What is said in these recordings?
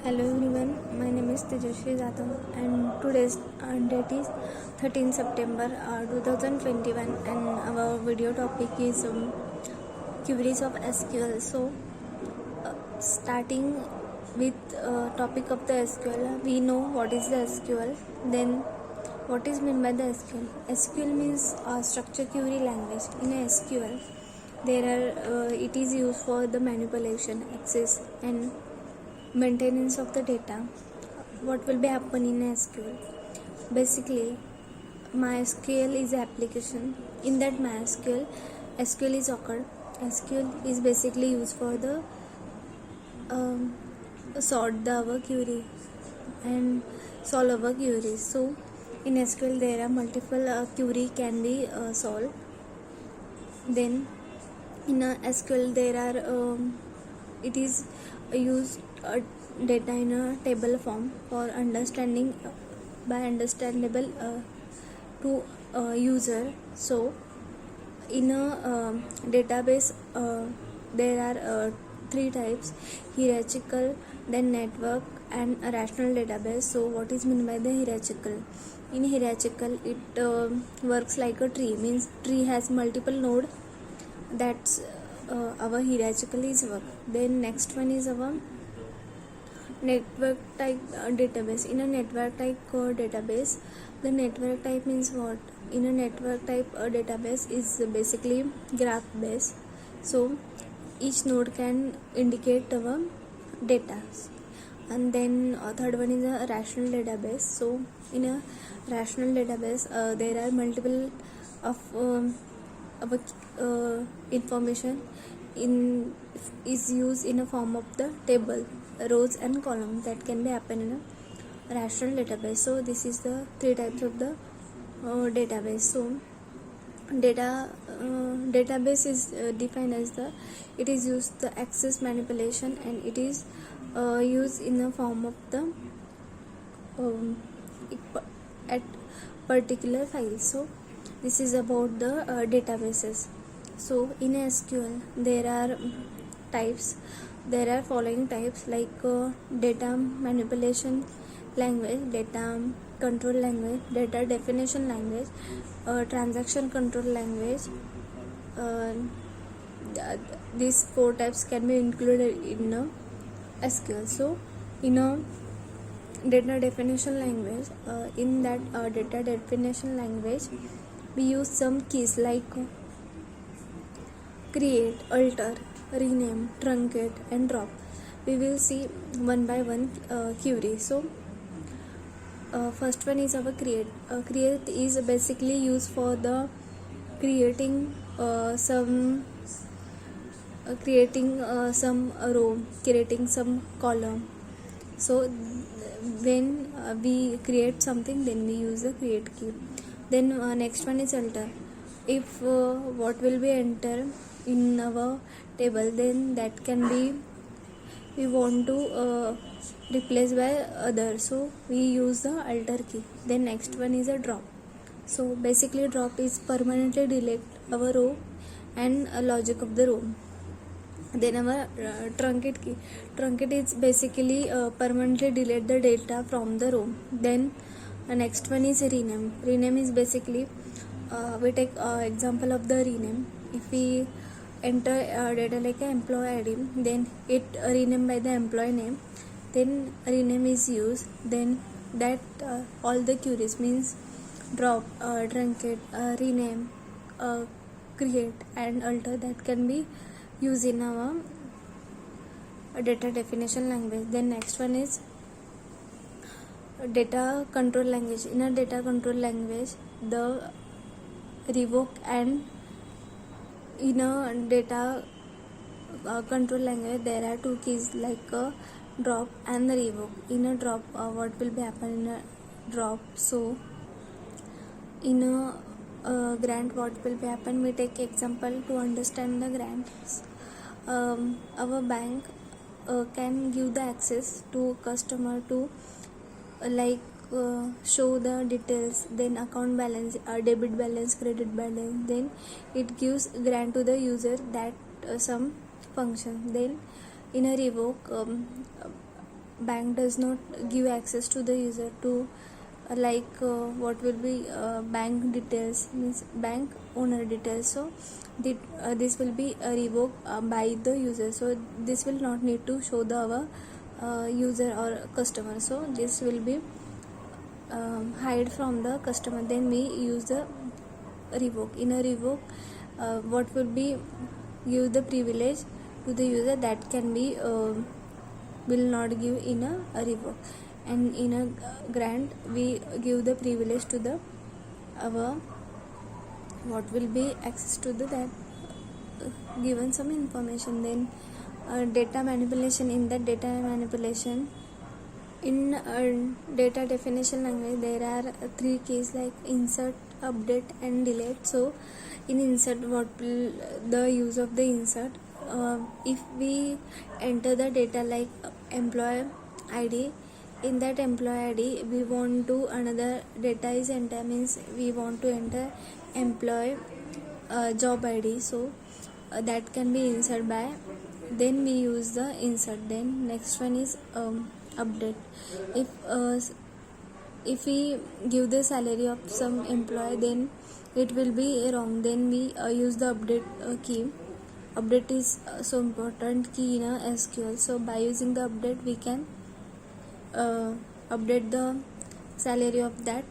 Hello everyone, my name is Tejasvi Jadhav and today's date is 13 September 2021 and our video topic is queries of SQL. So starting with topic of the SQL, we know what is the SQL, then what is meant by the SQL. SQL means structured query language. In a SQL, it is used for the manipulation, access and maintenance of the data. What will be happen in SQL? Basically, MySQL is application. In that MySQL, SQL is occurred. SQL is basically used for the sort the our query and solve our queries. So in SQL there are multiple query can be solved. Then in a SQL there are it is used data in a table form for understanding by understandable to user. So in a database there are three types: hierarchical, then network and a rational database. So what is meant by the hierarchical? In hierarchical it works like a tree, means tree has multiple node. That's our hierarchical is work. Then next one is our network type database. In a network type database, the network type means what? In a network type database is basically graph based. So each node can indicate our data. And then third one is a rational database. So in a rational database there are multiple of information is used in a form of the table, rows and columns that can be happen in a rational database. So this is the three types of the database. So database is defined as it is used the access manipulation and it is used in the form of the at particular file. So this is about the databases. So in SQL there are types. There are following types like data manipulation language, data control language, data definition language, transaction control language. These four types can be included in SQL. So in a data definition language, in that data definition language we use some keys like create, alter, rename, truncate and drop. We will see one by one query. So first one is our create. Create is basically used for the creating some row, creating some column. So when we create something, then we use the create key. Then next one is alter. If what will be enter in our table, then that can be we want to replace by other, so we use the alter key. Then next one is a drop. So basically drop is permanently delete our row and logic of the row. Then our truncate key. Truncate is basically permanently delete the data from the row. Then next one is rename. Rename is basically we take example of the rename. If we enter data like an employee ID, then it rename by the employee name, then rename is used. Then that all the queries means drop, truncate, rename, create and alter, that can be used in our data definition language. Then next one is data control language. In a data control language, the revoke and in a data control language there are two keys like drop and the revoke. In a drop, what will be happen in a drop? So in a grant, what will be happen? We take example to understand the grants. Our bank can give the access to customer to show the details, then account balance, debit balance, credit balance. Then it gives grant to the user, that some function. Then in a revoke, what will be happen? We take example to understand the grants. Our bank can give the access to customer to show the details, then account balance, debit balance, credit balance. Then it gives grant to the user that some function. Then in a revoke, what will be happen? bank does not give access to the user to what will be bank details, means bank owner details. So this will be revoked by the user, so this will not need to show the our user or customer, so this will be hide from the customer. Then we use the revoke. In a revoke, what will be give the privilege to the user that can be will not give in a revoke, and in a grant we give the privilege to the our what will be access to the that given some information. Then data manipulation. In the data manipulation, in data definition language there are three keys like insert, update and delete. So in insert, what will the use of the insert? If we enter the data like employee id, in that employee id we want to another data is enter, means we want to enter employee job id, so that can be insert by, then we use the insert. Then next one is update. If we give the salary of some employee, then it will be wrong, then we use the update key. Update is so important key in a SQL, so by using the update we can update the salary of that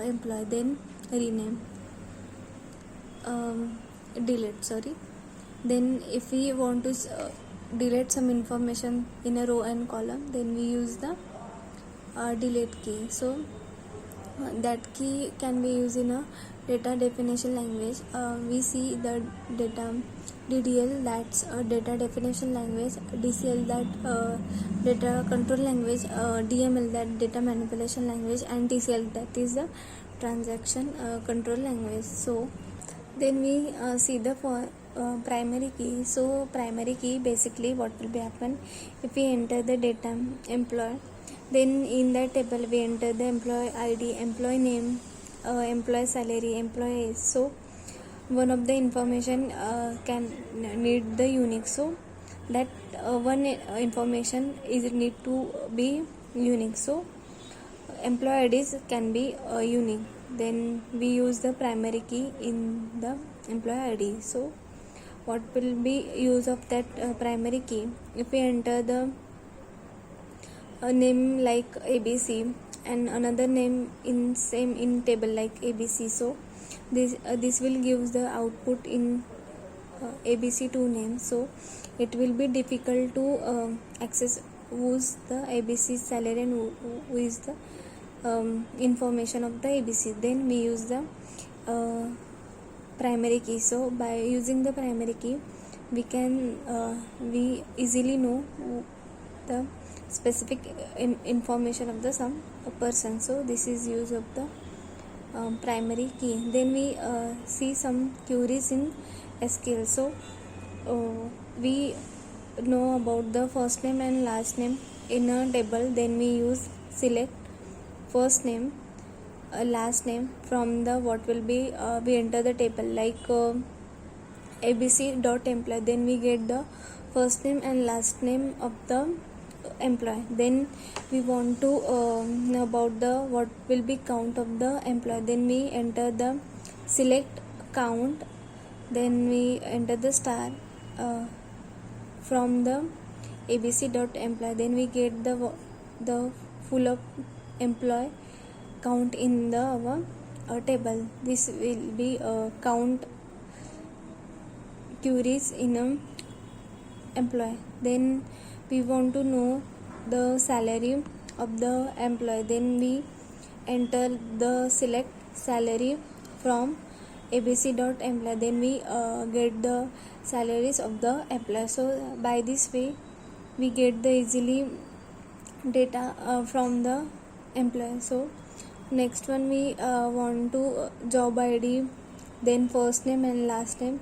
employee. Then rename, delete, sorry. Then if we want to delete some information in a row and column, then we use the delete key. So that key can be used in a data definition language. We see the data DDL, that's a data definition language, DCL, that data control language, DML, that data manipulation language, and TCL, that is the transaction control language. So then we see the primary key. So primary key, basically what will be happen, if we enter the data employee, then in that table we enter the employee id, employee name, employee salary, employee age. So one of the information can need the unique, so that one information is need to be unique, so employee IDs can be unique. Then we use the primary key in the employee ID. So what will be use of that primary key? If we enter the name like ABC and another name in same in table like ABC, so this will give the output in ABC2 name, so it will be difficult to access who's the ABC salary and who is the information of the ABC. Then we use the primary key. So by using the primary key we can we easily know the specific information of the some person. So this is use of the primary key. Then we see some queries in SQL. So we know about the first name and last name in a table. Then we use select first name, last name from the what will be we enter the table like abc.employee. Then we get the first name and last name of the employee. Then we want to know about the what will be count of the employee. Then we enter the select count. Then we enter the star from the abc.employee. Then we get the full of employee count in the table. This will be count queries in a employee. Then we want to know the salary of the employee. Then we enter the select salary from abc.employee. Then we get the salaries of the employee. So by this way we get the easily data from the employee. So next one we want to job ID, then first name and last name.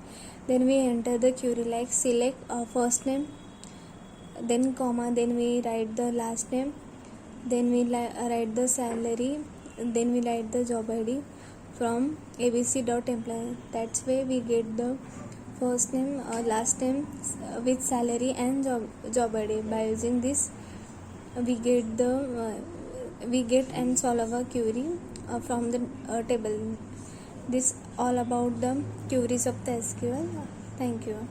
Then we enter the query like select first name, then comma, then we write the last name, then we write the salary, then we write the job ID from abc.employee. That's way we get the first name, last name with salary and job ID by using this we get and solve a query from the table. This all about the queries of the SQL. Thank you.